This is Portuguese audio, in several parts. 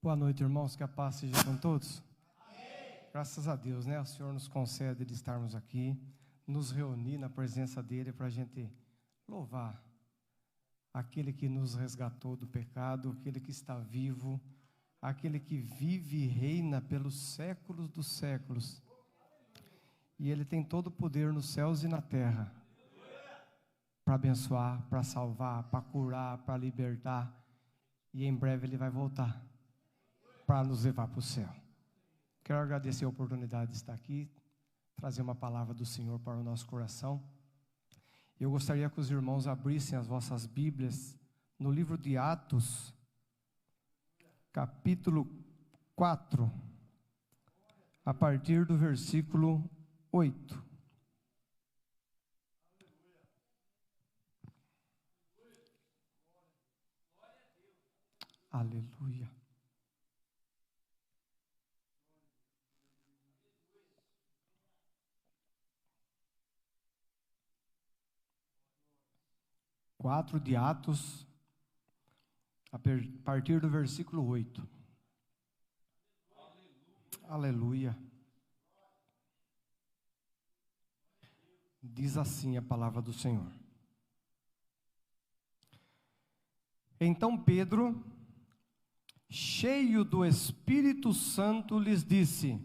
Boa noite, irmãos, que a paz seja com todos. Amém. Graças a Deus, né? O Senhor nos concede de estarmos aqui, nos reunir na presença dEle para a gente louvar aquele que nos resgatou do pecado, aquele que está vivo, aquele que vive e reina pelos séculos dos séculos. E Ele tem todo o poder nos céus e na terra para abençoar, para salvar, para curar, para libertar. E em breve Ele vai voltar para nos levar para o céu. Quero agradecer a oportunidade de estar aqui, trazer uma palavra do Senhor para o nosso coração. Eu gostaria que os irmãos abrissem as vossas Bíblias no livro de Atos, capítulo 4, a partir do versículo 8. Aleluia. Quatro de Atos, a partir do versículo 8. Aleluia. Diz assim a palavra do Senhor. Então Pedro, cheio do Espírito Santo, lhes disse: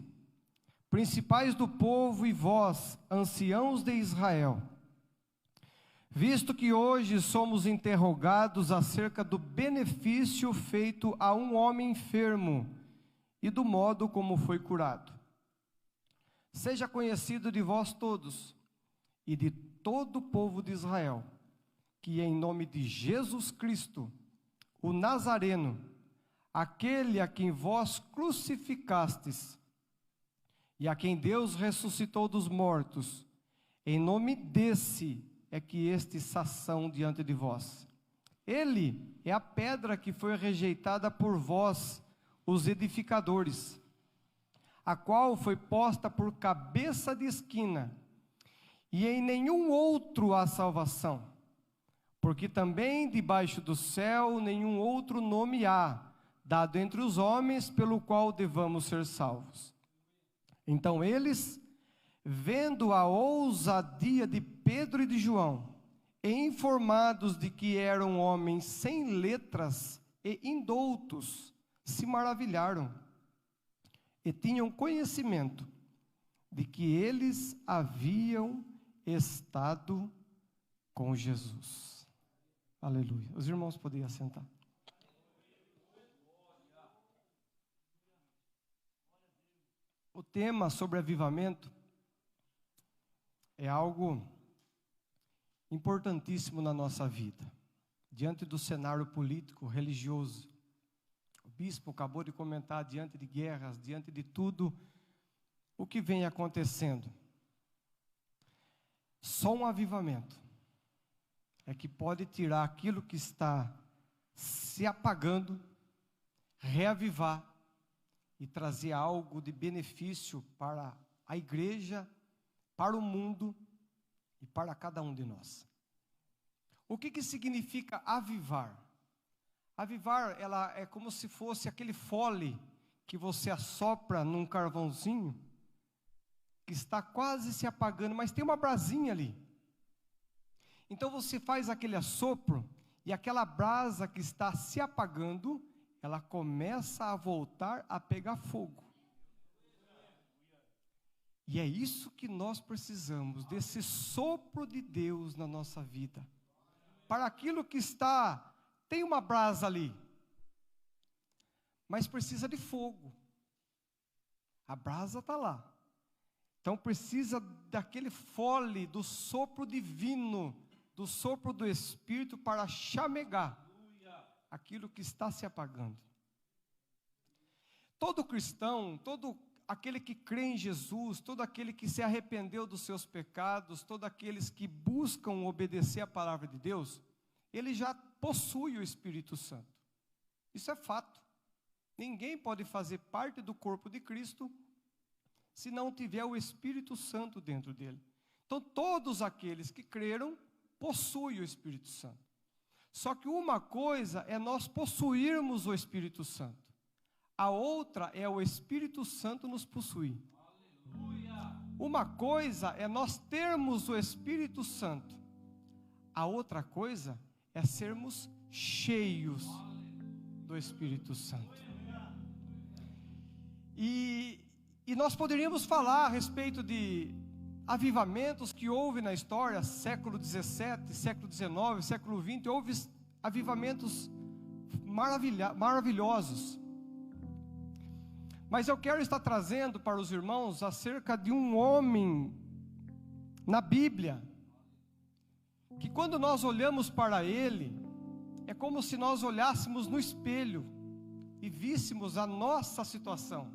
principais do povo e vós, anciãos de Israel, visto que hoje somos interrogados acerca do benefício feito a um homem enfermo e do modo como foi curado, seja conhecido de vós todos e de todo o povo de Israel, que em nome de Jesus Cristo, o Nazareno, aquele a quem vós crucificastes e a quem Deus ressuscitou dos mortos, em nome desse é que estes são diante de vós. Ele é a pedra que foi rejeitada por vós, os edificadores, a qual foi posta por cabeça de esquina, e em nenhum outro há salvação, porque também debaixo do céu nenhum outro nome há, dado entre os homens, pelo qual devamos ser salvos. Então eles, vendo a ousadia de Pedro e de João, e informados de que eram homens sem letras e indoutos, se maravilharam, e tinham conhecimento de que eles haviam estado com Jesus. Aleluia. Os irmãos podem assentar. O tema sobre avivamento é algo importantíssimo na nossa vida. Diante do cenário político, religioso, o bispo acabou de comentar, diante de guerras, diante de tudo o que vem acontecendo, só um avivamento é que pode tirar aquilo que está se apagando, reavivar e trazer algo de benefício para a igreja, para o mundo e para cada um de nós. O que significa avivar? Avivar, ela é como se fosse aquele fole que você assopra num carvãozinho, que está quase se apagando, mas tem uma brasinha ali. Então você faz aquele assopro, e aquela brasa que está se apagando, ela começa a voltar a pegar fogo. E é isso que nós precisamos, desse sopro de Deus na nossa vida. Para aquilo que tem uma brasa ali, mas precisa de fogo. A brasa está lá. Então precisa daquele fole, do sopro divino, do sopro do Espírito para chamegar aquilo que está se apagando. Todo cristão, todo aquele que crê em Jesus, todo aquele que se arrependeu dos seus pecados, todos aqueles que buscam obedecer a palavra de Deus, ele já possui o Espírito Santo. Isso é fato. Ninguém pode fazer parte do corpo de Cristo se não tiver o Espírito Santo dentro dele. Então todos aqueles que creram possuem o Espírito Santo. Só que uma coisa é nós possuirmos o Espírito Santo. a outra é o Espírito Santo nos possuir. Uma coisa é nós termos o Espírito Santo, a outra coisa é sermos cheios do Espírito Santo. E nós poderíamos falar a respeito de avivamentos que houve na história, século 17, século 19, século 20, houve avivamentos maravilhosos. Mas eu quero estar trazendo para os irmãos acerca de um homem na Bíblia, que quando nós olhamos para ele, é como se nós olhássemos no espelho e víssemos a nossa situação.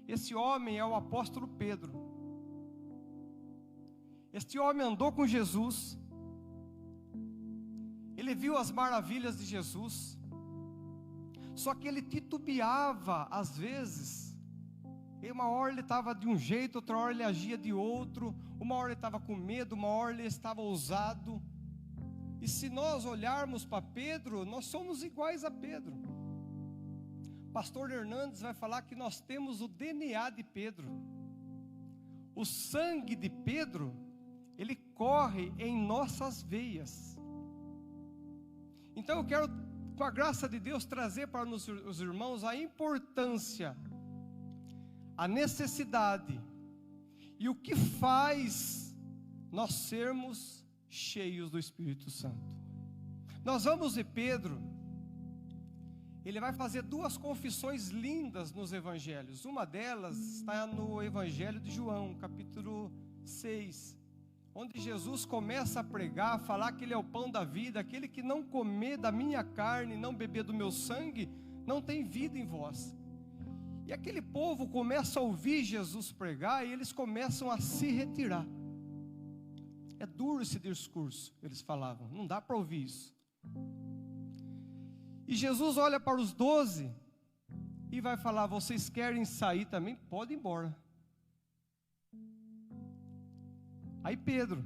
Esse homem é o apóstolo Pedro. Este homem andou com Jesus, ele viu as maravilhas de Jesus, só que ele titubeava às vezes. E uma hora ele estava de um jeito, outra hora ele agia de outro, uma hora ele estava com medo, uma hora ele estava ousado. E se nós olharmos para Pedro, nós somos iguais a Pedro. Pastor Hernandes vai falar que nós temos o DNA de Pedro. O sangue de Pedro, ele corre em nossas veias. Então eu quero, com a graça de Deus, trazer para os irmãos a importância, a necessidade e o que faz nós sermos cheios do Espírito Santo. Nós vamos ver Pedro, ele vai fazer duas confissões lindas nos evangelhos. Uma delas está no Evangelho de João, capítulo 6, onde Jesus começa a pregar, a falar que ele é o pão da vida, aquele que não comer da minha carne, não beber do meu sangue, não tem vida em vós. E aquele povo começa a ouvir Jesus pregar e eles começam a se retirar. É duro esse discurso, eles falavam, não dá para ouvir isso. E Jesus olha para os 12 e vai falar: vocês querem sair também? Pode ir embora. Aí Pedro: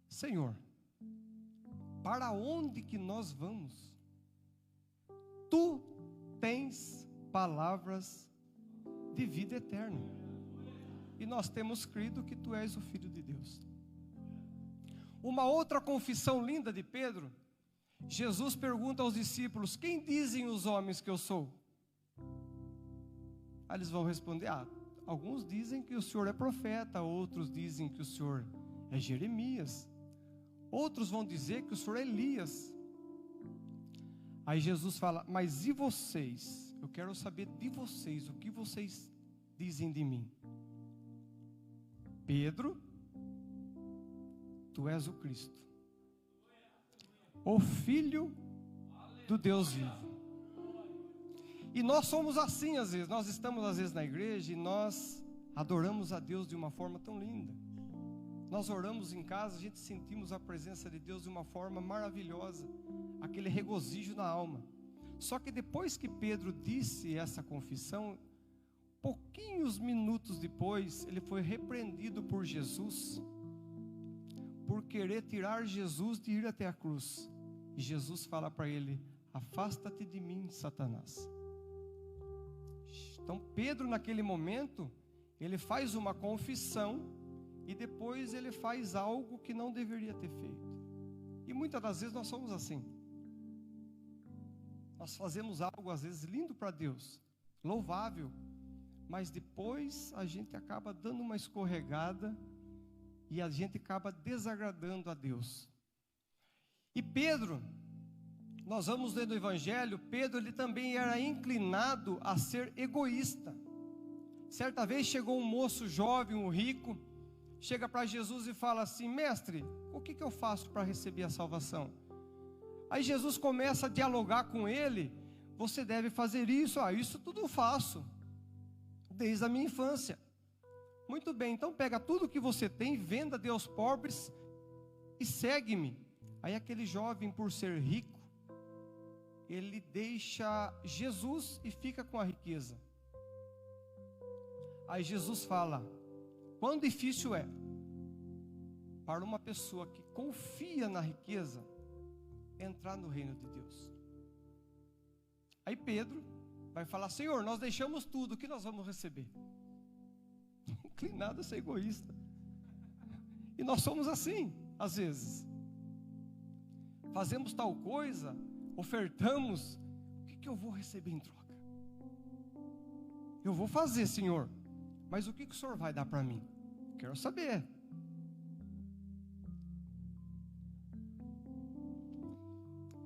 Senhor, para onde que nós vamos? Tu tens palavras de vida eterna, e nós temos crido que tu és o Filho de Deus. Uma outra confissão linda de Pedro, Jesus pergunta aos discípulos: quem dizem os homens que eu sou? Aí eles vão responder: alguns dizem que o Senhor é profeta, outros dizem que o Senhor é Jeremias, outros vão dizer que o Senhor é Elias. Aí Jesus fala: mas e vocês? Eu quero saber de vocês, o que vocês dizem de mim? Pedro, tu és o Cristo, o Filho do Deus vivo. E nós somos assim às vezes, nós estamos às vezes na igreja e nós adoramos a Deus de uma forma tão linda. Nós oramos em casa, a gente sentimos a presença de Deus de uma forma maravilhosa, aquele regozijo na alma. Só que depois que Pedro disse essa confissão, pouquinhos minutos depois, ele foi repreendido por Jesus, por querer tirar Jesus de ir até a cruz. E Jesus fala para ele: afasta-te de mim, Satanás. Então Pedro, naquele momento, ele faz uma confissão e depois ele faz algo que não deveria ter feito. E muitas das vezes nós somos assim. Nós fazemos algo às vezes lindo para Deus, louvável, mas depois a gente acaba dando uma escorregada e a gente acaba desagradando a Deus. E Pedro, nós vamos ler no Evangelho, Pedro ele também era inclinado a ser egoísta. Certa vez chegou um moço jovem, um rico, chega para Jesus e fala assim: mestre, o que eu faço para receber a salvação? Aí Jesus começa a dialogar com ele: você deve fazer isso, isso tudo eu faço, desde a minha infância. Muito bem, então pega tudo que você tem, venda, dê aos pobres e segue-me. Aí aquele jovem, por ser rico, ele deixa Jesus e fica com a riqueza. Aí Jesus fala: quão difícil é para uma pessoa que confia na riqueza entrar no reino de Deus. Aí Pedro, vai falar: Senhor, nós deixamos tudo, o que nós vamos receber? Inclinado a ser egoísta. E nós somos assim, às vezes. Fazemos tal coisa, ofertamos, o que eu vou receber em troca? Eu vou fazer, Senhor, mas o que o Senhor vai dar para mim? Quero saber.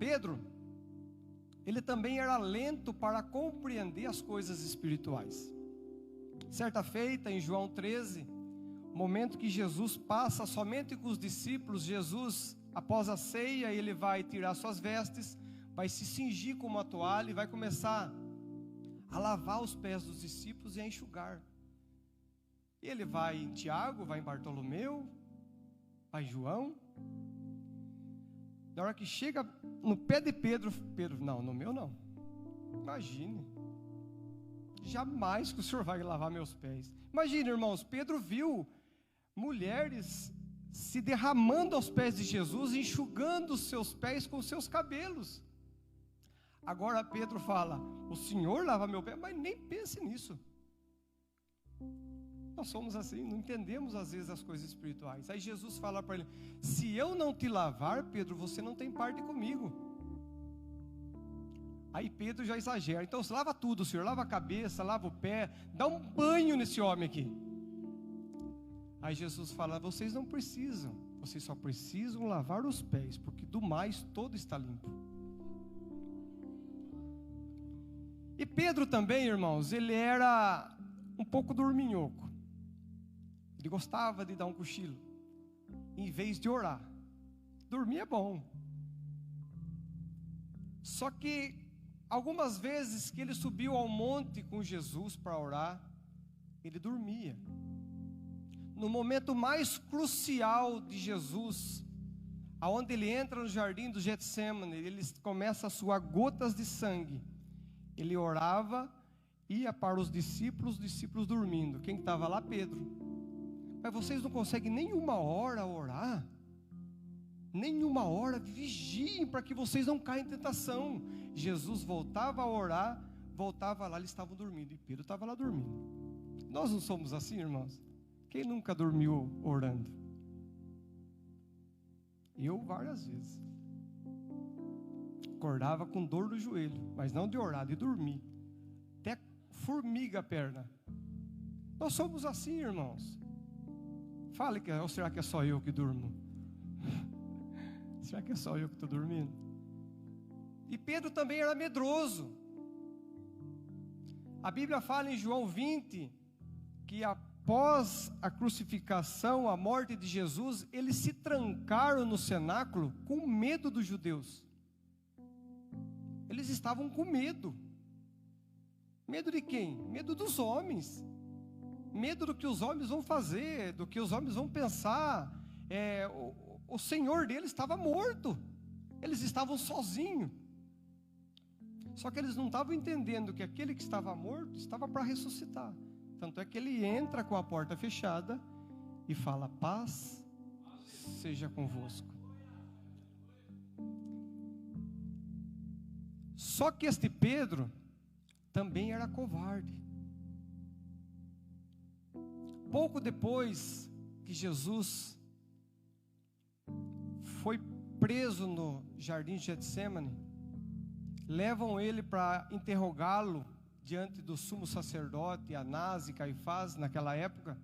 Pedro, ele também era lento para compreender as coisas espirituais. Certa feita, em João 13, momento que Jesus passa somente com os discípulos, Jesus, após a ceia, ele vai tirar suas vestes, vai se cingir com uma toalha e vai começar a lavar os pés dos discípulos e a enxugar. Ele vai em Tiago, vai em Bartolomeu, vai em João. Na hora que chega no pé de Pedro, não, no meu não. Imagine. Jamais que o Senhor vai lavar meus pés. Imagine, irmãos, Pedro viu mulheres se derramando aos pés de Jesus, enxugando os seus pés com os seus cabelos. Agora Pedro fala: o Senhor lava meu pé, mas nem pense nisso. Nós somos assim, não entendemos às vezes as coisas espirituais. Aí Jesus fala para ele: se eu não te lavar, Pedro, você não tem parte comigo. Aí Pedro já exagera: então você lava tudo, Senhor, lava a cabeça, lava o pé, dá um banho nesse homem aqui. Aí Jesus fala: vocês não precisam, vocês só precisam lavar os pés, porque do mais todo está limpo. E Pedro também, irmãos, ele era um pouco dorminhoco. Ele gostava de dar um cochilo, em vez de orar. Dormir é bom. Só que algumas vezes que ele subiu ao monte com Jesus para orar, ele dormia. No momento mais crucial de Jesus, aonde ele entra no jardim do Getsemane, ele começa a suar gotas de sangue. Ele orava, ia para os discípulos dormindo. Quem estava lá? Pedro. Mas vocês não conseguem nem uma hora orar? Nem uma hora? Vigiem para que vocês não caiam em tentação. Jesus voltava a orar, voltava lá, eles estavam dormindo, e Pedro estava lá dormindo. Nós não somos assim, irmãos? Quem nunca dormiu orando? Eu várias vezes. Acordava com dor no joelho, mas não de orar, de dormir. Até formiga a perna. Nós somos assim, irmãos. Fale, ou será que é só eu que durmo? Será que é só eu que estou dormindo? E Pedro também era medroso. A Bíblia fala em João 20, que após a crucificação, a morte de Jesus, eles se trancaram no cenáculo com medo dos judeus. Eles estavam com medo. Medo de quem? Medo dos homens. Medo do que os homens vão fazer, do que os homens vão pensar. O Senhor deles estava morto. Eles estavam sozinhos. Só que eles não estavam entendendo que aquele que estava morto estava para ressuscitar. Tanto é que ele entra com a porta fechada e fala: paz seja convosco. Só que este Pedro também era covarde. Pouco depois que Jesus foi preso no jardim de Getsemane, levam ele para interrogá-lo diante do sumo sacerdote Anás e Caifás naquela época.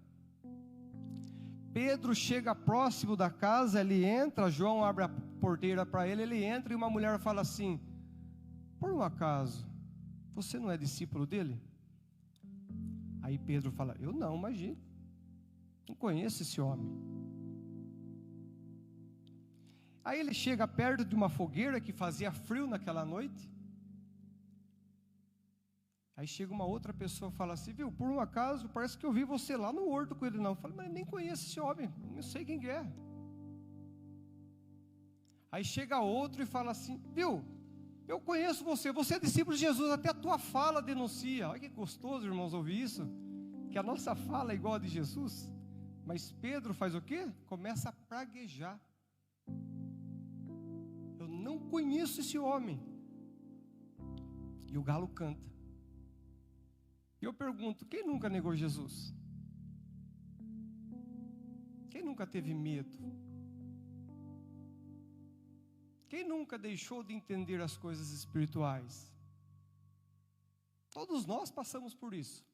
Pedro chega próximo da casa, ele entra, João abre a porteira para ele, ele entra e uma mulher fala assim: por um acaso, você não é discípulo dele? Aí Pedro fala: eu não, imagina, não conheço esse homem. Aí ele chega perto de uma fogueira que fazia frio naquela noite. Aí chega uma outra pessoa e fala assim: viu, por um acaso, parece que eu vi você lá no horto com ele. Não, eu falo: mas nem conheço esse homem, não sei quem é. Aí chega outro e fala assim: viu, eu conheço você, você é discípulo de Jesus, até a tua fala denuncia. Olha que gostoso, irmãos, ouvir isso, que a nossa fala é igual a de Jesus. Mas Pedro faz o quê? Começa a praguejar: eu não conheço esse homem. E o galo canta. E eu pergunto, quem nunca negou Jesus? Quem nunca teve medo? Quem nunca deixou de entender as coisas espirituais? Todos nós passamos por isso.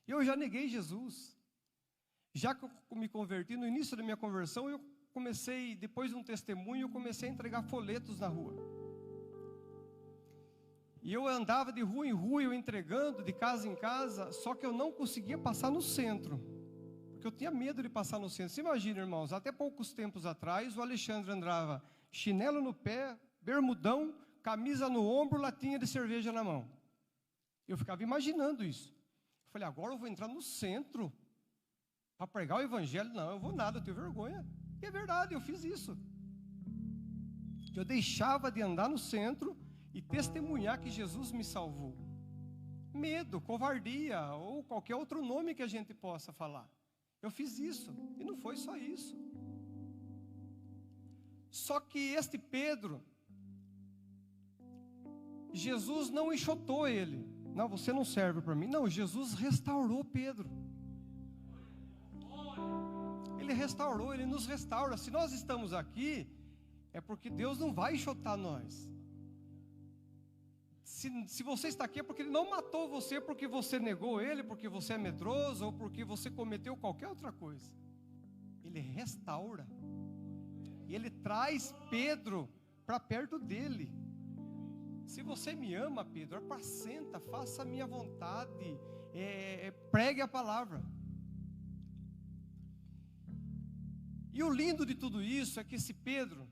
Eu já neguei Jesus. Já que eu me converti, no início da minha conversão, eu comecei, depois de um testemunho, eu comecei a entregar folhetos na rua. E eu andava de rua em rua, eu entregando, de casa em casa, só que eu não conseguia passar no centro, porque eu tinha medo de passar no centro. Você imagina, irmãos, até poucos tempos atrás, o Alexandre andava chinelo no pé, bermudão, camisa no ombro, latinha de cerveja na mão. Eu ficava imaginando isso. Eu falei, agora eu vou entrar no centro para pregar o evangelho. Não, eu vou nada, eu tenho vergonha. E é verdade, eu fiz isso. Eu deixava de andar no centro e testemunhar que Jesus me salvou. Medo, covardia, ou qualquer outro nome que a gente possa falar. Eu fiz isso, e não foi só isso. Só que este Pedro, Jesus não enxotou ele. Não, você não serve para mim. Não, Jesus restaurou Pedro. Ele restaurou, Ele nos restaura. Se nós estamos aqui, é porque Deus não vai enxotar nós. Se você está aqui é porque Ele não matou você, porque você negou Ele, porque você é medroso, ou porque você cometeu qualquer outra coisa. Ele restaura. E Ele traz Pedro para perto dEle. Se você me ama, Pedro, apacenta, faça a minha vontade, pregue a palavra. E o lindo de tudo isso é que esse Pedro,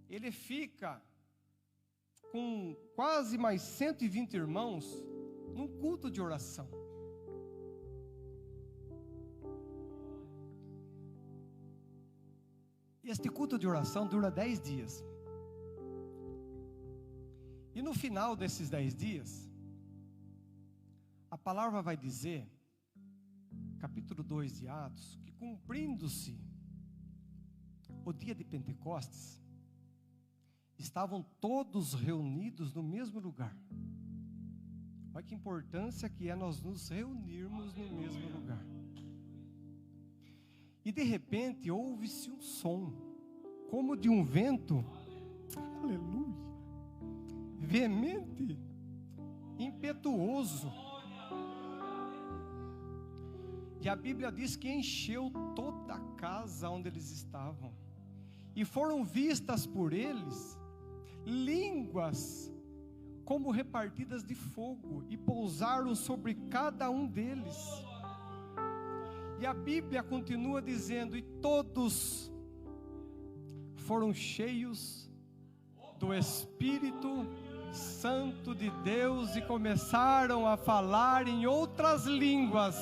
ele fica com quase mais 120 irmãos num culto de oração. E este culto de oração dura 10 dias. E no final desses 10 dias, a palavra vai dizer, capítulo 2 de Atos, que cumprindo-se o dia de Pentecostes, estavam todos reunidos no mesmo lugar. Olha que importância que é nós nos reunirmos no mesmo lugar. E de repente ouve-se um som, como de um vento, aleluia, veemente, impetuoso. E a Bíblia diz que encheu toda a casa onde eles estavam. E foram vistas por eles línguas como repartidas de fogo, e pousaram sobre cada um deles. E a Bíblia continua dizendo, e todos foram cheios do Espírito Santo de Deus e começaram a falar em outras línguas,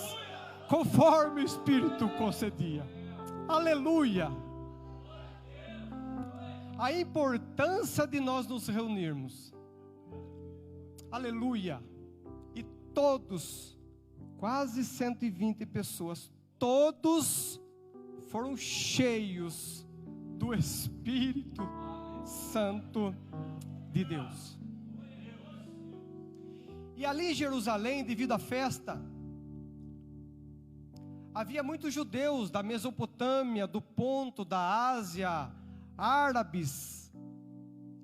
conforme o Espírito concedia. Aleluia! A importância de nós nos reunirmos. Aleluia! E todos, quase 120 pessoas, todos foram cheios do Espírito Santo de Deus. E ali em Jerusalém, devido à festa, havia muitos judeus da Mesopotâmia, do Ponto, da Ásia, árabes.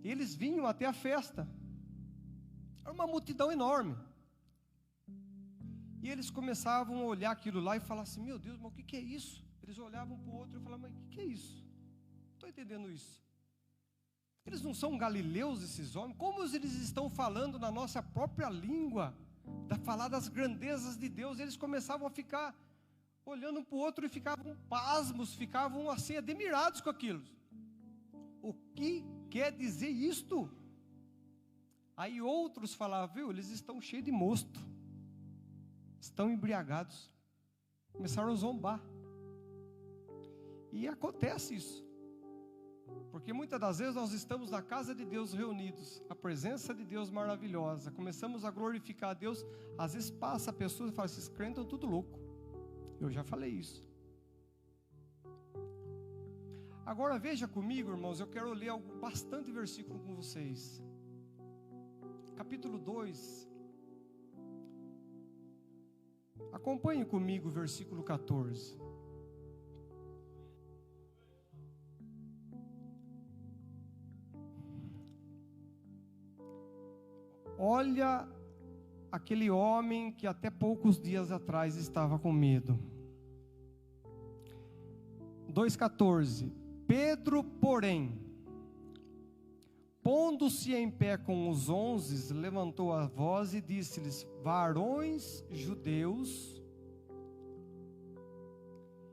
Eles vinham até a festa. Era uma multidão enorme. E eles começavam a olhar aquilo lá e falar assim, meu Deus, mas o que é isso? Eles olhavam para o outro e falavam, mas o que é isso? Não estou entendendo isso. Eles não são galileus, esses homens? Como eles estão falando na nossa própria língua, falar das grandezas de Deus? Eles começavam a ficar olhando um para o outro e ficavam pasmos, ficavam assim admirados com aquilo. O que quer dizer isto? Aí outros falavam, viu, eles estão cheios de mosto, estão embriagados. Começaram a zombar. E acontece isso. Porque muitas das vezes nós estamos na casa de Deus reunidos, a presença de Deus maravilhosa, começamos a glorificar a Deus, às vezes passa a pessoa e fala, esses crentes estão tudo louco. Eu já falei isso. Agora veja comigo, irmãos, eu quero ler bastante versículo com vocês. capítulo 2. Acompanhe comigo o versículo 14. Olha aquele homem que até poucos dias atrás estava com medo. 2,14. Pedro, porém, pondo-se em pé com os 11, levantou a voz e disse-lhes: varões judeus,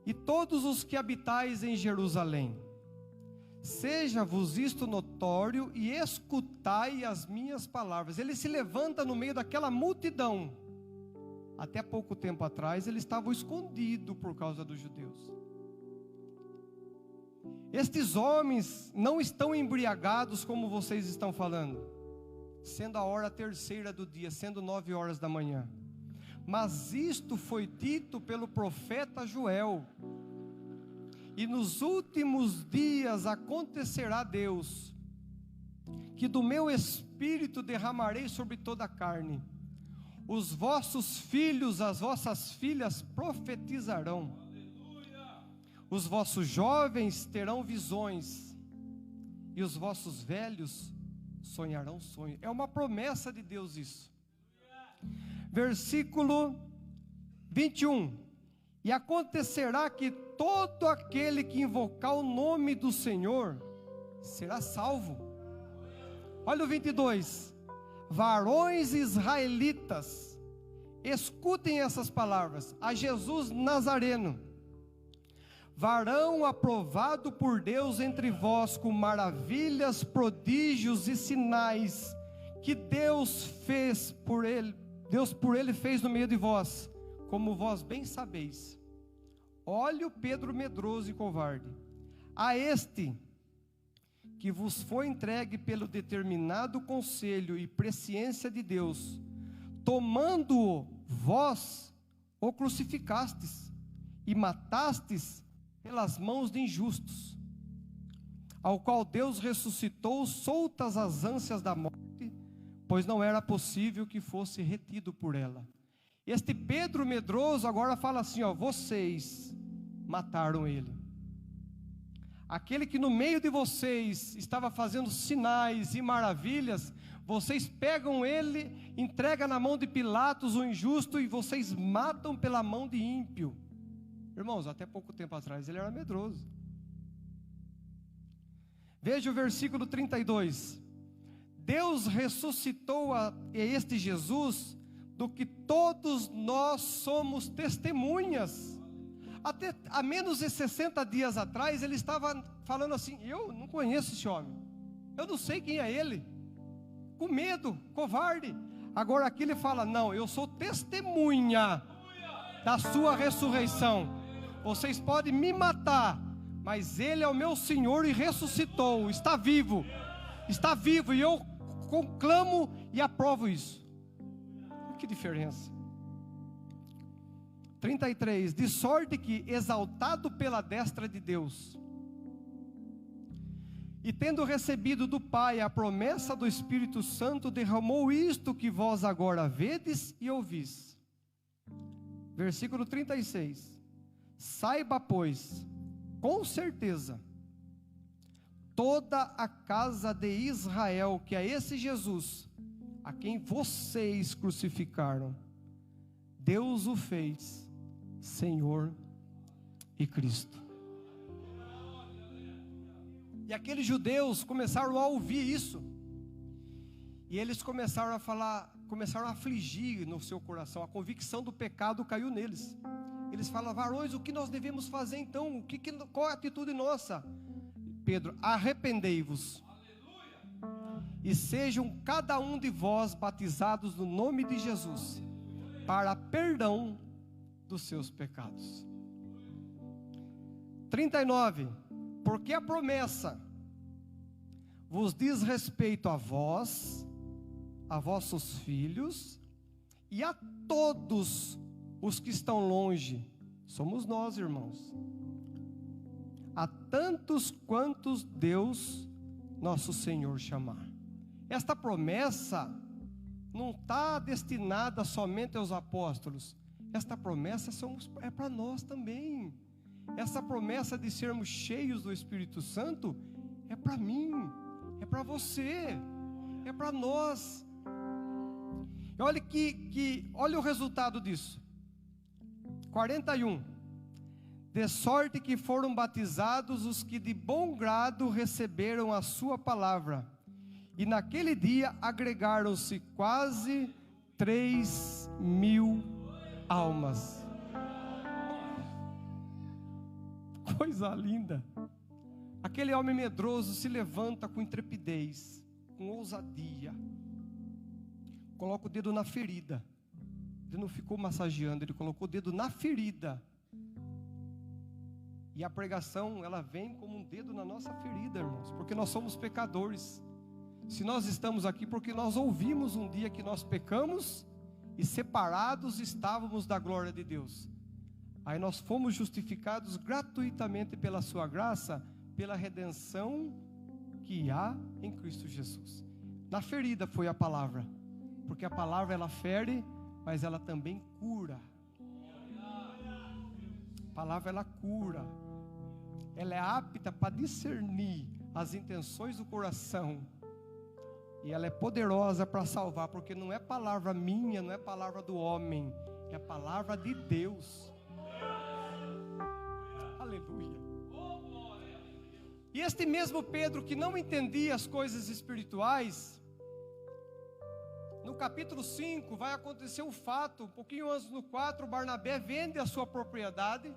e todos os que habitais em Jerusalém, seja-vos isto notório e escutai as minhas palavras. Ele se levanta no meio daquela multidão. Até pouco tempo atrás ele estava escondido por causa dos judeus. Estes homens não estão embriagados como vocês estão falando, sendo a hora terceira do dia, sendo 9 horas da manhã. Mas isto foi dito pelo profeta Joel. E nos últimos dias acontecerá, Deus, que do meu espírito derramarei sobre toda a carne. Os vossos filhos, as vossas filhas profetizarão. Os vossos jovens terão visões, e os vossos velhos sonharão sonhos. É uma promessa de Deus isso. Versículo 21. E acontecerá que todo aquele que invocar o nome do Senhor será salvo. Olha o 22. Varões israelitas, escutem essas palavras. A Jesus Nazareno, varão aprovado por Deus entre vós, com maravilhas, prodígios e sinais que Deus por ele fez no meio de vós, como vós bem sabeis. Olhe o Pedro medroso e covarde. A este que vos foi entregue pelo determinado conselho e presciência de Deus, tomando-o, vós o crucificastes e matastes pelas mãos de injustos, ao qual Deus ressuscitou soltas as ânsias da morte, pois não era possível que fosse retido por ela. Este Pedro medroso agora fala assim, vocês mataram ele. Aquele que no meio de vocês estava fazendo sinais e maravilhas, vocês pegam ele, entregam na mão de Pilatos, o injusto, e vocês matam pela mão de ímpio. Irmãos, até pouco tempo atrás ele era medroso. Veja o versículo 32. Deus ressuscitou a este Jesus, do que todos nós somos testemunhas. Até há menos de 60 dias atrás ele estava falando assim: eu não conheço esse homem, eu não sei quem é ele, com medo, covarde. Agora aqui ele fala: não, eu sou testemunha da sua ressurreição. Vocês podem me matar, mas ele é o meu Senhor e ressuscitou, está vivo, e eu conclamo e aprovo isso. Que diferença. 33, de sorte que, exaltado pela destra de Deus, e tendo recebido do Pai a promessa do Espírito Santo, derramou isto que vós agora vedes e ouvis. Versículo 36, saiba, pois, com certeza, toda a casa de Israel, que é esse Jesus, a quem vocês crucificaram, Deus o fez Senhor e Cristo. E aqueles judeus começaram a ouvir isso, e eles começaram a falar, começaram a afligir no seu coração, a convicção do pecado caiu neles. Eles falam: varões, o que nós devemos fazer então? Qual é a atitude nossa? Pedro: arrependei-vos, e sejam cada um de vós batizados no nome de Jesus, para perdão dos seus pecados. 39, porque a promessa vos diz respeito a vós, a vossos filhos, e a todos os que estão longe, somos nós, irmãos, a tantos quantos Deus, nosso Senhor, chamar. Esta promessa não está destinada somente aos apóstolos. Esta promessa é para nós também. Essa promessa de sermos cheios do Espírito Santo é para mim, é para você, é para nós. E olha olha o resultado disso. 41. De sorte que foram batizados os que de bom grado receberam a sua palavra. E naquele dia agregaram-se quase 3.000 almas. Coisa linda. Aquele homem medroso se levanta com intrepidez, com ousadia. Coloca o dedo na ferida. Ele não ficou massageando, ele colocou o dedo na ferida. E a pregação, ela vem como um dedo na nossa ferida, irmãos, porque nós somos pecadores. Se nós estamos aqui porque nós ouvimos um dia que nós pecamos e separados estávamos da glória de Deus. Aí nós fomos justificados gratuitamente pela sua graça, pela redenção que há em Cristo Jesus. Na ferida foi a palavra, porque a palavra ela fere, mas ela também cura. A palavra ela cura. Ela é apta para discernir as intenções do coração. E ela é poderosa para salvar, porque não é palavra minha, não é palavra do homem, é a palavra de Deus. Aleluia. E este mesmo Pedro que não entendia as coisas espirituais, no capítulo 5 vai acontecer um fato, um pouquinho antes no 4, Barnabé vende a sua propriedade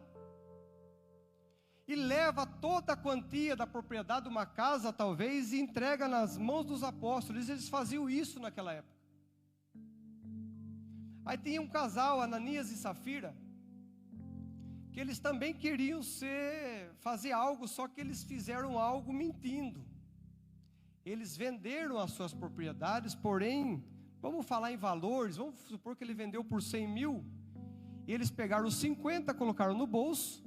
e leva toda a quantia da propriedade, uma casa talvez, e entrega nas mãos dos apóstolos. Eles faziam isso naquela época. Aí tinha um casal, Ananias e Safira, que eles também queriam fazer algo, só que eles fizeram algo mentindo. Eles venderam as suas propriedades, porém, vamos falar em valores, vamos supor que ele vendeu por 100.000, e eles pegaram os 50, colocaram no bolso,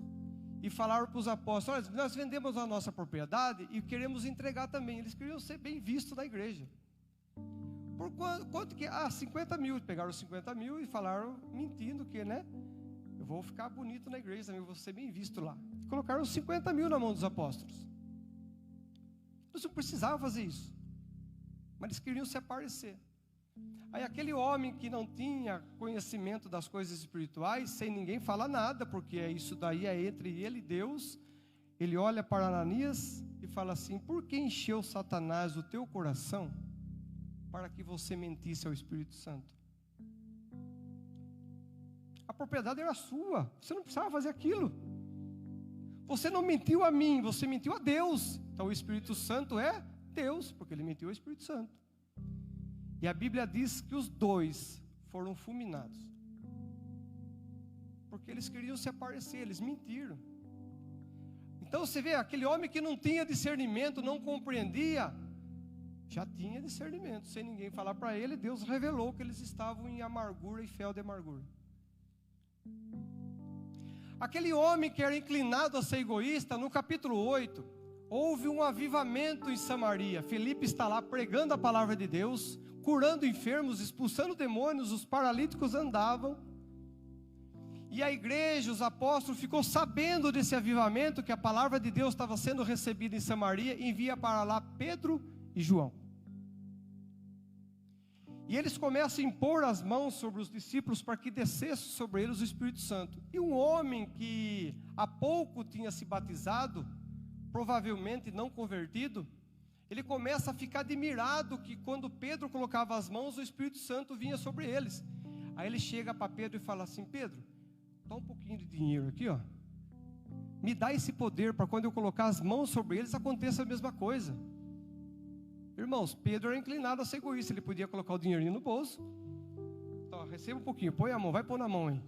e falaram para os apóstolos: olha, nós vendemos a nossa propriedade e queremos entregar também. Eles queriam ser bem vistos na igreja. Por quanto que? 50.000. Pegaram os 50.000 e falaram, mentindo que, eu vou ficar bonito na igreja também, eu vou ser bem visto lá. Colocaram os 50.000 na mão dos apóstolos. Eles não precisavam fazer isso, mas eles queriam se aparecer. Aí aquele homem que não tinha conhecimento das coisas espirituais, sem ninguém falar nada, porque isso daí é entre ele e Deus, ele olha para Ananias e fala assim: por que encheu Satanás o teu coração para que você mentisse ao Espírito Santo? A propriedade era sua, você não precisava fazer aquilo. Você não mentiu a mim, você mentiu a Deus. Então o Espírito Santo é Deus, porque ele mentiu ao Espírito Santo. E a Bíblia diz que os dois foram fulminados, porque eles queriam se aparecer, eles mentiram. Então você vê, aquele homem que não tinha discernimento, não compreendia, já tinha discernimento, sem ninguém falar para ele. Deus revelou que eles estavam em amargura e fel de amargura. Aquele homem que era inclinado a ser egoísta, no capítulo 8, houve um avivamento em Samaria. Filipe está lá pregando a palavra de Deus, curando enfermos, expulsando demônios, os paralíticos andavam. E a igreja, os apóstolos, ficou sabendo desse avivamento, que a palavra de Deus estava sendo recebida em Samaria, e envia para lá Pedro e João. E eles começam a impor as mãos sobre os discípulos para que descesse sobre eles o Espírito Santo. E um homem que há pouco tinha se batizado, provavelmente não convertido, ele começa a ficar admirado que quando Pedro colocava as mãos, o Espírito Santo vinha sobre eles. Aí ele chega para Pedro e fala assim: Pedro, dá um pouquinho de dinheiro aqui, ó. Me dá esse poder para quando eu colocar as mãos sobre eles, aconteça a mesma coisa. Irmãos, Pedro era inclinado a ser egoísta, ele podia colocar o dinheirinho no bolso. Então, receba um pouquinho, põe a mão, vai pôr na mão, hein.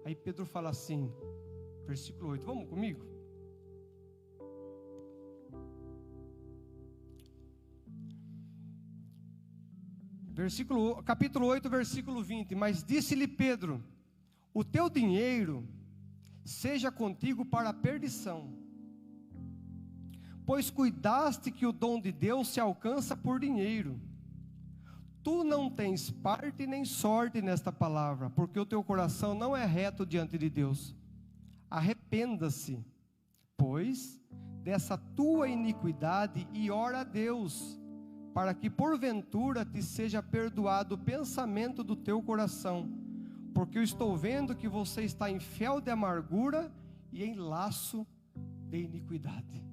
Aí Pedro fala assim, versículo 8, vamos comigo? Capítulo 8, versículo 20. Mas disse-lhe Pedro: o teu dinheiro seja contigo para a perdição, pois cuidaste que o dom de Deus se alcança por dinheiro. Tu não tens parte nem sorte nesta palavra, porque o teu coração não é reto diante de Deus. Arrependa-se, pois, dessa tua iniquidade e ora a Deus, para que porventura te seja perdoado o pensamento do teu coração, porque eu estou vendo que você está em fel de amargura e em laço de iniquidade.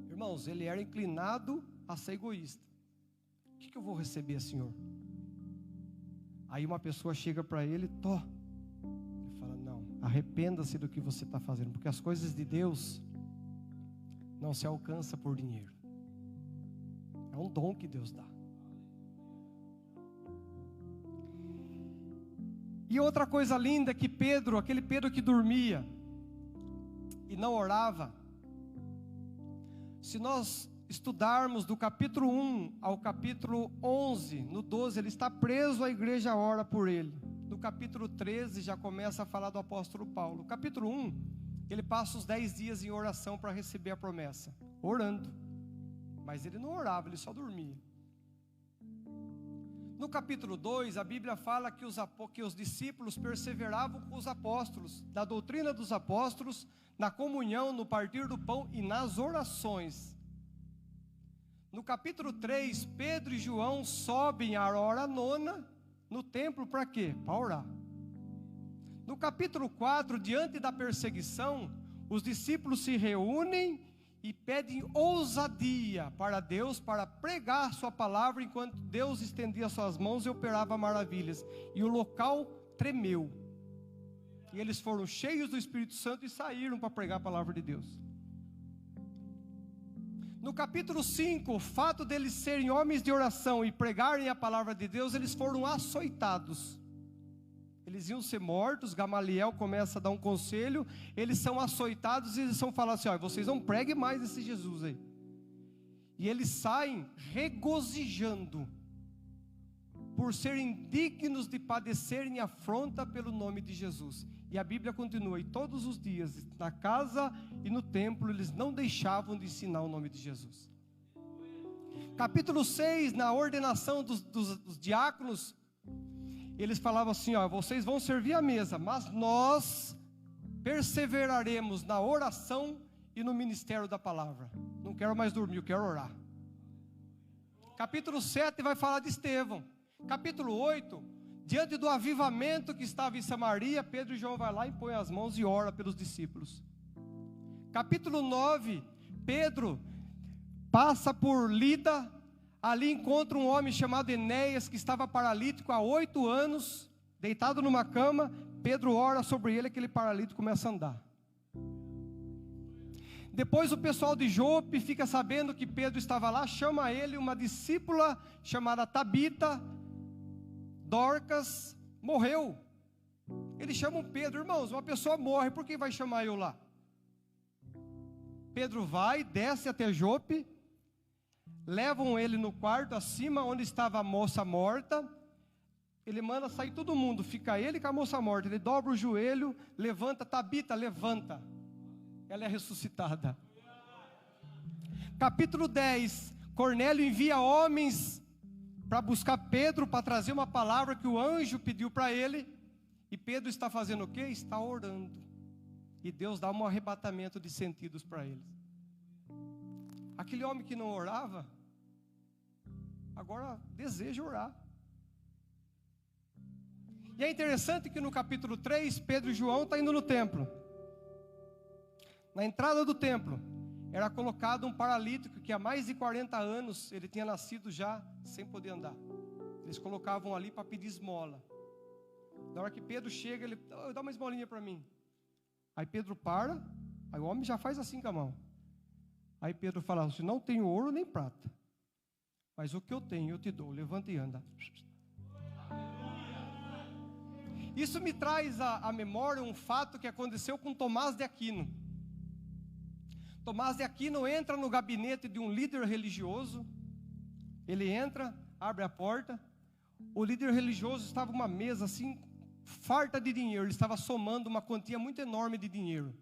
Irmãos, ele era inclinado a ser egoísta. O que eu vou receber, Senhor? Aí uma pessoa chega para ele, ele fala, não, arrependa-se do que você está fazendo, porque as coisas de Deus não se alcançam por dinheiro. É um dom que Deus dá. E outra coisa linda é que Pedro, aquele Pedro que dormia e não orava, se nós estudarmos do capítulo 1 ao capítulo 11, no 12, ele está preso, a igreja ora por ele. No capítulo 13 já começa a falar do apóstolo Paulo. No capítulo 1, ele passa os 10 dias em oração para receber a promessa, orando. Mas ele não orava, ele só dormia. No capítulo 2, a Bíblia fala que os discípulos perseveravam com os apóstolos, na doutrina dos apóstolos, na comunhão, no partir do pão e nas orações. No capítulo 3, Pedro e João sobem à hora nona no templo para quê? Para orar. No capítulo 4, diante da perseguição, os discípulos se reúnem e pedem ousadia para Deus, para pregar sua palavra, enquanto Deus estendia suas mãos e operava maravilhas. E o local tremeu. E eles foram cheios do Espírito Santo e saíram para pregar a palavra de Deus. No capítulo 5, o fato deles serem homens de oração e pregarem a palavra de Deus, eles foram açoitados. Eles iam ser mortos, Gamaliel começa a dar um conselho, eles são açoitados e eles são falando assim, vocês não preguem mais esse Jesus aí. E eles saem regozijando, por serem dignos de padecerem afronta pelo nome de Jesus. E a Bíblia continua, e todos os dias, na casa e no templo, eles não deixavam de ensinar o nome de Jesus. Capítulo 6, na ordenação dos diáconos, eles falavam assim, vocês vão servir a mesa, mas nós perseveraremos na oração e no ministério da palavra. Não quero mais dormir, eu quero orar. Capítulo 7 vai falar de Estevão. Capítulo 8, diante do avivamento que estava em Samaria, Pedro e João vai lá e põe as mãos e ora pelos discípulos. Capítulo 9, Pedro passa por Lida, ali encontra um homem chamado Enéas, que estava paralítico há 8 anos, deitado numa cama. Pedro ora sobre ele, aquele paralítico começa a andar. Depois o pessoal de Jope fica sabendo que Pedro estava lá, chama ele, uma discípula chamada Tabita, Dorcas, morreu. Eles chamam Pedro, irmãos, uma pessoa morre, por que vai chamar eu lá? Pedro vai, desce até Jope, levam ele no quarto acima, onde estava a moça morta. Ele manda sair todo mundo, fica ele com a moça morta. Ele dobra o joelho, levanta, Tabita, levanta. Ela é ressuscitada. Capítulo 10, Cornélio envia homens para buscar Pedro, para trazer uma palavra que o anjo pediu para ele. E Pedro está fazendo o quê? Está orando. E Deus dá um arrebatamento de sentidos para eles. Aquele homem que não orava, agora deseja orar. E é interessante que no capítulo 3, Pedro e João estão indo no templo. Na entrada do templo, era colocado um paralítico que há mais de 40 anos, ele tinha nascido já sem poder andar. Eles colocavam ali para pedir esmola. Na hora que Pedro chega, ele dá uma esmolinha para mim. Aí Pedro para, aí o homem já faz assim com a mão. Aí Pedro fala, assim, não tenho ouro nem prata, mas o que eu tenho eu te dou, levanta e anda. Isso me traz à memória um fato que aconteceu com Tomás de Aquino. Tomás de Aquino entra no gabinete de um líder religioso. Ele entra, abre a porta. O líder religioso estava numa mesa assim, farta de dinheiro. Ele estava somando uma quantia muito enorme de dinheiro.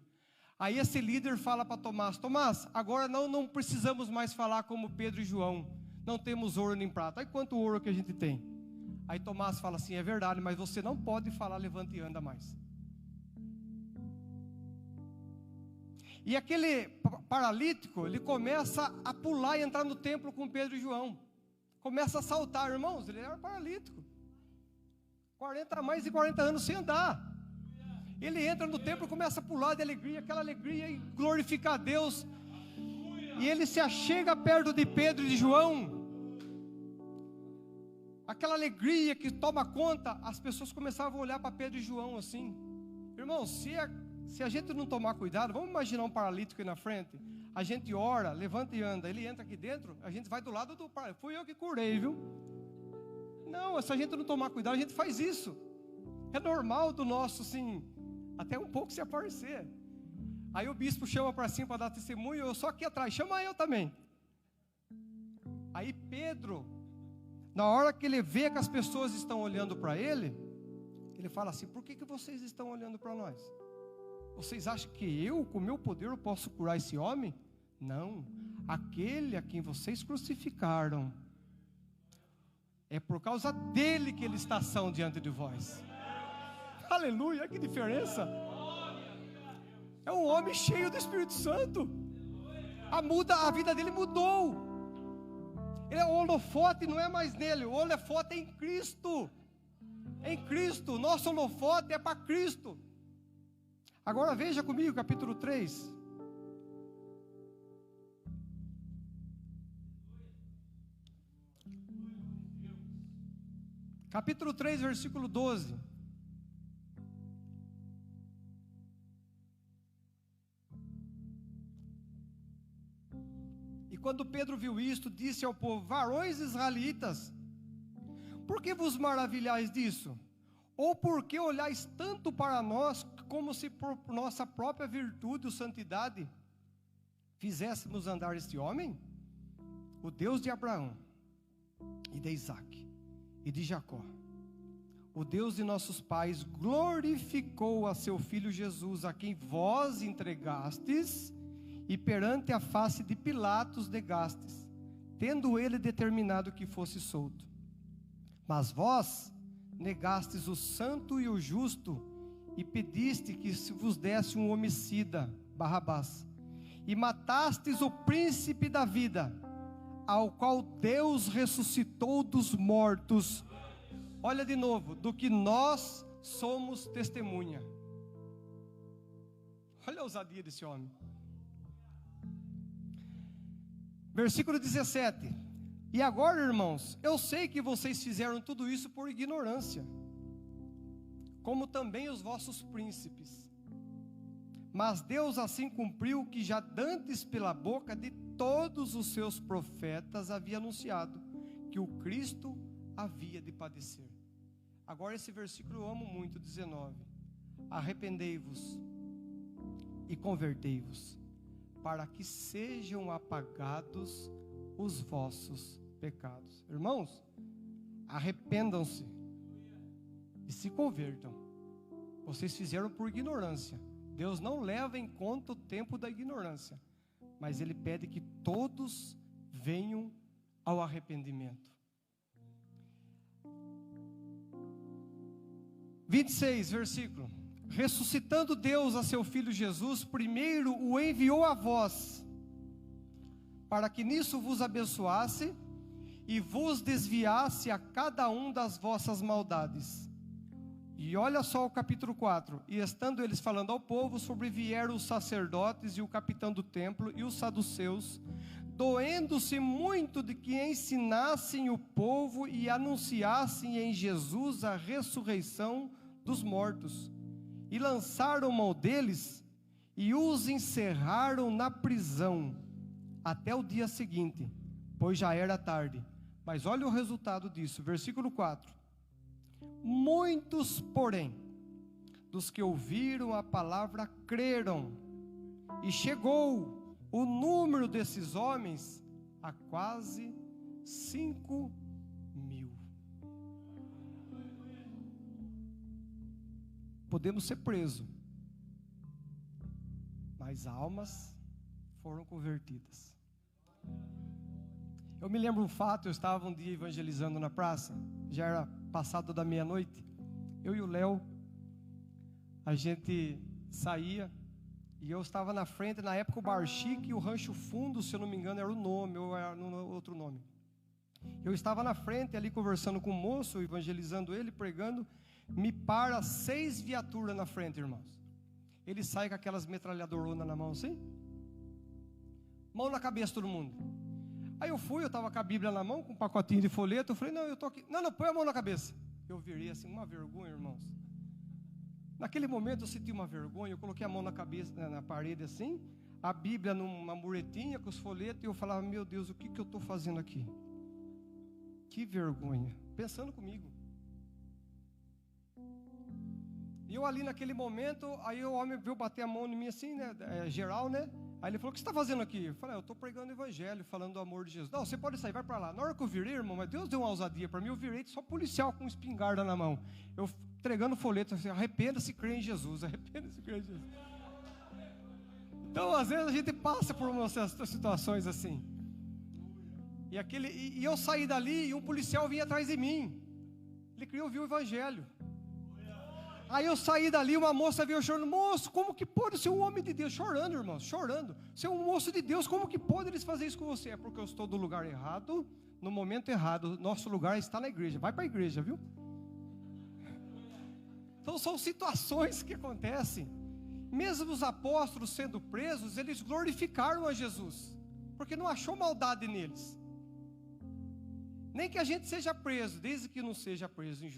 Aí esse líder fala para Tomás, Tomás, agora não precisamos mais falar como Pedro e João. não temos ouro nem prata. Aí quanto ouro que a gente tem? Aí Tomás fala assim, é verdade, mas você não pode falar levanta e anda mais. E aquele paralítico, ele começa a pular e entrar no templo com Pedro e João. Começa a saltar, irmãos, ele era paralítico. Mais de 40 anos sem andar. Ele entra no templo e começa a pular de alegria, aquela alegria, e glorificar a Deus. E ele se achega perto de Pedro e de João. Aquela alegria que toma conta, as pessoas começavam a olhar para Pedro e João assim. Irmãos, se a gente não tomar cuidado, vamos imaginar um paralítico aí na frente. A gente ora, levanta e anda, ele entra aqui dentro, a gente vai do lado do paralítico. Fui eu que curei, viu? Não, se a gente não tomar cuidado, a gente faz isso. É normal do nosso, assim, até um pouco se aparecer. Aí o bispo chama para cima para dar testemunho, eu só aqui atrás, chama eu também. Aí Pedro, na hora que ele vê que as pessoas estão olhando para ele, ele fala assim, por que vocês estão olhando para nós? Vocês acham que eu, com meu poder, eu posso curar esse homem? Não, aquele a quem vocês crucificaram, é por causa dele que ele está são diante de vós. Aleluia, que diferença. É um homem cheio do Espírito Santo. A vida dele mudou. Ele é o holofote, não é mais nele. O holofote é em Cristo. É em Cristo. Nosso holofote é para Cristo. Agora veja comigo, capítulo 3. Capítulo 3, versículo 12. E quando Pedro viu isto, disse ao povo, varões israelitas, por que vos maravilhais disso? Ou por que olhais tanto para nós, como se por nossa própria virtude ou santidade fizéssemos andar este homem? O Deus de Abraão, e de Isaque, e de Jacó, o Deus de nossos pais, glorificou a seu Filho Jesus, a quem vós entregastes, e perante a face de Pilatos negastes, tendo ele determinado que fosse solto. Mas vós negastes o santo e o justo, e pediste que se vos desse um homicida, Barrabás, e matastes o príncipe da vida, ao qual Deus ressuscitou dos mortos. Olha de novo, do que nós somos testemunha. Olha a ousadia desse homem. Versículo 17. E agora, irmãos, eu sei que vocês fizeram tudo isso por ignorância, como também os vossos príncipes. Mas Deus assim cumpriu o que já dantes pela boca de todos os seus profetas havia anunciado, que o Cristo havia de padecer. Agora esse versículo eu amo muito, 19. Arrependei-vos e convertei-vos, para que sejam apagados os vossos pecados. Irmãos, arrependam-se e se convertam. Vocês fizeram por ignorância. Deus não leva em conta o tempo da ignorância, mas Ele pede que todos venham ao arrependimento. 26, versículo. Ressuscitando Deus a seu Filho Jesus, primeiro o enviou a vós, para que nisso vos abençoasse e vos desviasse a cada um das vossas maldades. E olha só o capítulo 4. E estando eles falando ao povo, sobrevieram os sacerdotes e o capitão do templo e os saduceus, doendo-se muito de que ensinassem o povo e anunciassem em Jesus a ressurreição dos mortos. E lançaram mão deles e os encerraram na prisão até o dia seguinte, pois já era tarde. Mas olha o resultado disso, versículo 4. Muitos, porém, dos que ouviram a palavra creram, e chegou o número desses homens a quase 5.000. Podemos ser presos, mas almas foram convertidas. Eu me lembro um fato, eu estava um dia evangelizando na praça, já era passado da meia-noite, eu e o Léo, a gente saía, e eu estava na frente, na época o Bar Chique e o Rancho Fundo, se eu não me engano, era o nome, ou era outro nome. Eu estava na frente ali conversando com o moço, evangelizando ele, pregando, me para 6 viaturas na frente, irmãos. Ele sai com aquelas metralhadoras na mão assim, mão na cabeça todo mundo. Aí eu estava com a Bíblia na mão, com um pacotinho de folheto, eu falei, não, eu estou aqui, não, põe a mão na cabeça. Eu virei assim, uma vergonha, irmãos. Naquele momento eu senti uma vergonha, eu coloquei a mão na cabeça, na parede assim, a Bíblia numa muretinha com os folhetos, e eu falava, meu Deus, o que eu estou fazendo aqui? Que vergonha, pensando comigo. E eu ali naquele momento, aí o homem veio bater a mão em mim assim, né, geral, né? Aí ele falou, o que você está fazendo aqui? Eu falei, eu estou pregando o evangelho, falando do amor de Jesus. Não, você pode sair, vai para lá. Na hora que eu virei, irmão, mas Deus deu uma ousadia para mim, eu virei só policial com espingarda na mão. Eu entregando folheto, assim, arrependa-se, crê em Jesus, arrependa-se, crê em Jesus. Então, às vezes a gente passa por umas situações assim. E eu saí dali e um policial vinha atrás de mim. Ele queria ouvir o evangelho. Aí eu saí dali, uma moça veio chorando, moço, como que pode ser um homem de Deus? Chorando, irmãos, chorando. Ser um moço de Deus, como que pode eles fazer isso com você? É porque eu estou no lugar errado, no momento errado. Nosso lugar está na igreja. Vai para a igreja, viu? Então são situações que acontecem. Mesmo os apóstolos sendo presos, eles glorificaram a Jesus, porque não achou maldade neles. Nem que a gente seja preso, desde que não seja preso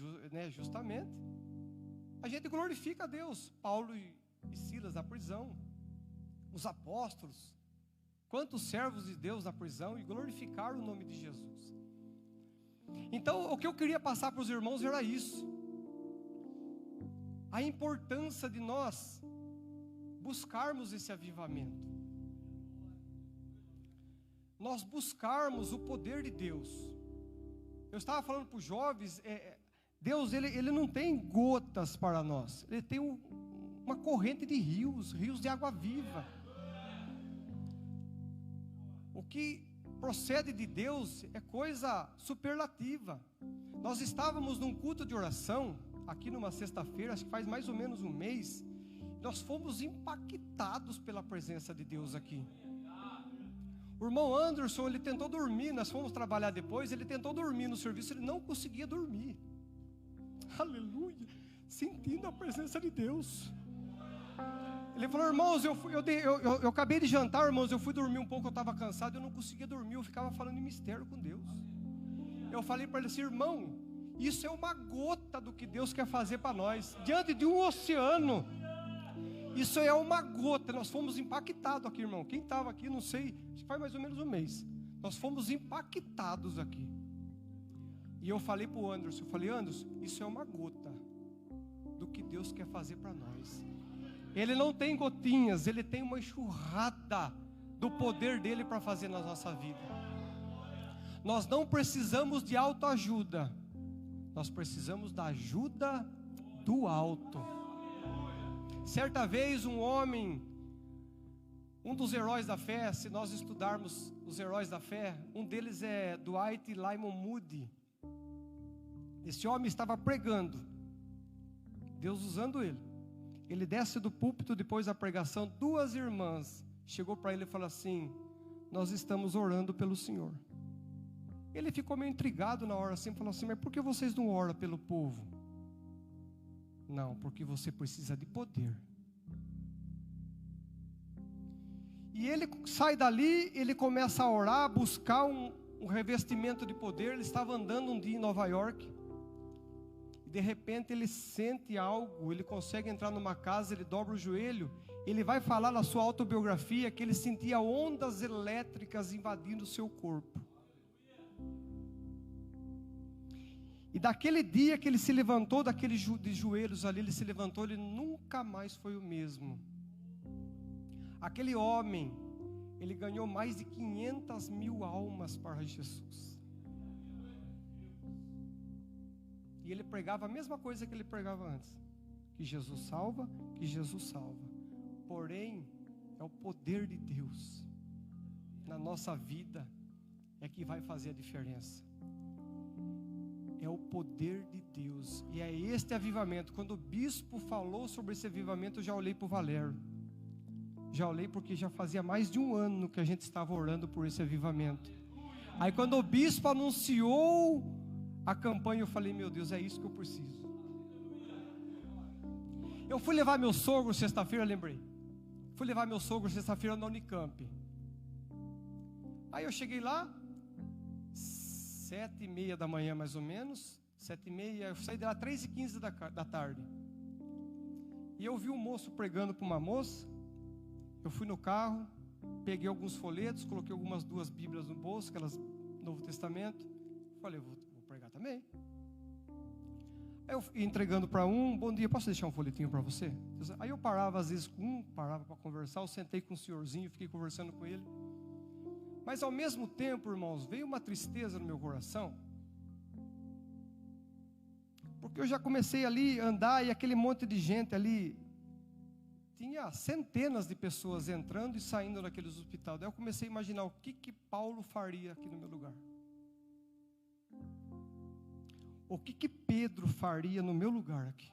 justamente, a gente glorifica a Deus. Paulo e Silas na prisão, os apóstolos, quantos servos de Deus na prisão, e glorificaram o nome de Jesus. Então o que eu queria passar para os irmãos era isso, a importância de nós buscarmos esse avivamento, nós buscarmos o poder de Deus. Eu estava falando para os jovens, Deus ele não tem gotas para nós, Ele tem uma corrente de rios de água viva. O que procede de Deus é coisa superlativa. Nós estávamos num culto de oração, aqui numa sexta-feira, acho que faz mais ou menos um mês, nós fomos impactados pela presença de Deus aqui. O irmão Anderson, ele tentou dormir, nós fomos trabalhar depois, ele tentou dormir no serviço, ele não conseguia dormir. Aleluia, sentindo a presença de Deus. Ele falou, irmãos, eu acabei de jantar, irmãos, eu fui dormir um pouco, eu estava cansado, eu não conseguia dormir, eu ficava falando em mistério com Deus. Eu falei para ele assim, irmão, isso é uma gota do que Deus quer fazer para nós, diante de um oceano. Isso é uma gota. Nós fomos impactados aqui, irmão. Quem estava aqui, não sei, acho que faz mais ou menos um mês. Nós fomos impactados aqui. E eu falei para o Anderson, Anderson, isso é uma gota do que Deus quer fazer para nós. Ele não tem gotinhas, Ele tem uma enxurrada do poder dEle para fazer na nossa vida. Nós não precisamos de autoajuda, nós precisamos da ajuda do alto. Certa vez um homem, um dos heróis da fé, se nós estudarmos os heróis da fé, um deles é Dwight Lyman Moody. Esse homem estava pregando, Deus usando ele. Ele desce do púlpito depois da pregação, 2 irmãs chegou para ele e falou assim, nós estamos orando pelo Senhor. Ele ficou meio intrigado na hora assim, falou assim, mas por que vocês não oram pelo povo? Não, porque você precisa de poder. E ele sai dali, ele começa a orar, buscar um revestimento de poder. Ele estava andando um dia em Nova York, e de repente ele sente algo, ele consegue entrar numa casa, ele dobra o joelho, ele vai falar na sua autobiografia que ele sentia ondas elétricas invadindo o seu corpo. E daquele dia que ele se levantou, de joelhos ali, ele se levantou, ele nunca mais foi o mesmo. Aquele homem, ele ganhou mais de 500.000 almas para Jesus. E ele pregava a mesma coisa que ele pregava antes. Que Jesus salva, que Jesus salva. Porém, é o poder de Deus na nossa vida. é que vai fazer a diferença. É o poder de Deus, e é este avivamento. Quando o bispo falou sobre esse avivamento, eu já olhei para o Valério, já olhei porque já fazia mais de um ano que a gente estava orando por esse avivamento. Aí quando o bispo anunciou a campanha, eu falei, meu Deus, é isso que eu preciso. Eu fui levar meu sogro sexta-feira, lembrei, fui levar meu sogro sexta-feira na Unicamp. Aí eu cheguei lá 7h30 da manhã, mais ou menos, 7h30, eu saí de lá 3h15 da tarde, e eu vi um moço pregando para uma moça. Eu fui no carro, peguei alguns folhetos, coloquei algumas 2 bíblias no bolso, aquelas Novo Testamento, falei, vou pregar também. Aí eu fui entregando para um, bom dia, posso deixar um folhetinho para você? Aí eu parava às vezes com um, parava para conversar, eu sentei com um senhorzinho, fiquei conversando com ele. Mas ao mesmo tempo, irmãos, veio uma tristeza no meu coração, porque eu já comecei ali a andar e aquele monte de gente ali, tinha centenas de pessoas entrando e saindo daqueles hospitais. Daí eu comecei a imaginar o que Paulo faria aqui no meu lugar. O que Pedro faria no meu lugar aqui.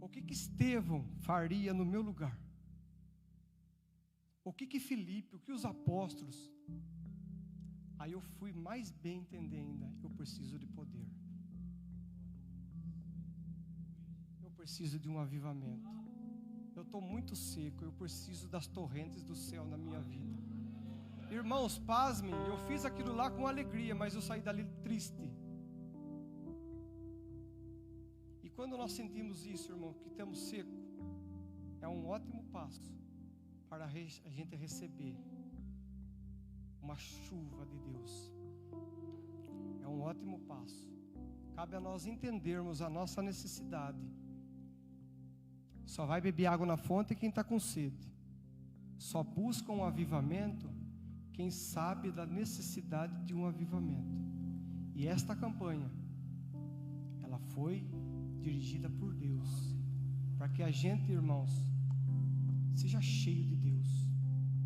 O que Estevão faria no meu lugar. O que Filipe, o que os apóstolos. Aí eu fui mais bem entender ainda, eu preciso de poder. Eu preciso de um avivamento. Eu estou muito seco, eu preciso das torrentes do céu na minha vida. Irmãos, pasmem, eu fiz aquilo lá com alegria, mas eu saí dali triste. E quando nós sentimos isso, irmão, que estamos secos, é um ótimo passo para a gente receber uma chuva de Deus. É um ótimo passo. Cabe a nós entendermos a nossa necessidade. Só vai beber água na fonte quem está com sede. Só busca um avivamento quem sabe da necessidade de um avivamento. E esta campanha, ela foi dirigida por Deus, para que a gente, irmãos, seja cheio de Deus,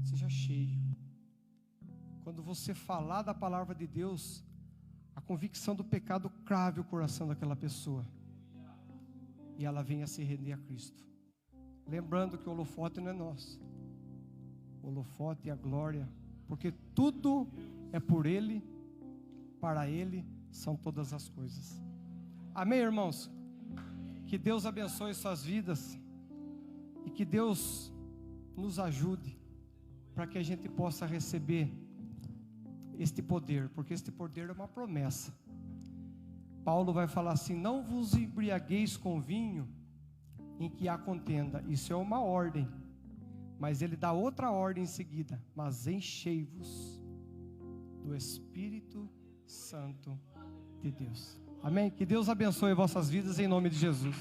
seja cheio. Quando você falar da palavra de Deus, a convicção do pecado crave o coração daquela pessoa, e ela venha se render a Cristo. Lembrando que o holofote não é nosso, o holofote é a glória, porque tudo é por Ele, para Ele são todas as coisas. Amém, irmãos? Que Deus abençoe suas vidas, e que Deus nos ajude, para que a gente possa receber este poder, porque este poder é uma promessa. Paulo vai falar assim: não vos embriagueis com vinho em que há contenda. Isso é uma ordem, mas ele dá outra ordem em seguida: mas enchei-vos do Espírito Santo de Deus. Amém? Que Deus abençoe vossas vidas em nome de Jesus.